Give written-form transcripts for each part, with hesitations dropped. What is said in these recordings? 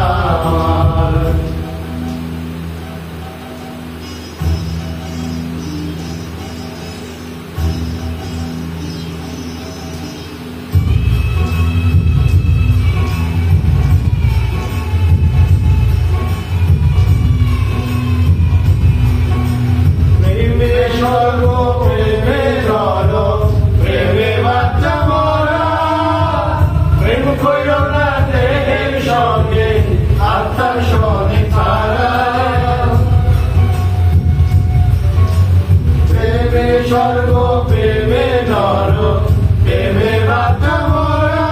আমার। স্বর্গ প্রেমে নর প্রেমে বাচ্চা মোরা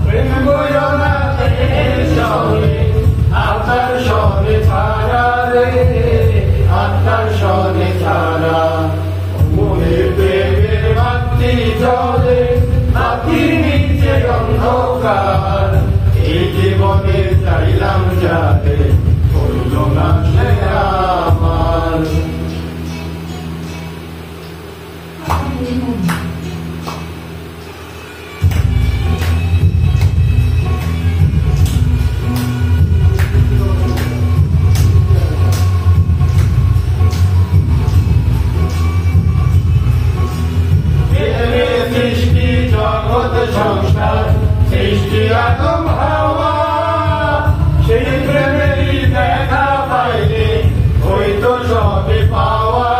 প্রেম কইরো না দেহের সঙ্গে আত্মার সনে ছাড়া রে আত্মার সনে ছাড়া। মনে প্রেমের বাতি জ্বলে বাতির নিচে অন্ধকার এই জীবনে চাইলাম যাতে হইল না সে আমার। সৃষ্টি জগৎ সংসার সৃষ্টি আদম হাওয়া সেই প্রেমেরই দেখা পাইলে হইতো সবে পাওয়া।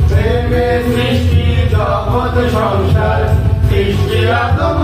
প্রেমে সৃষ্টি জগৎ সংসার সৃষ্টি আদম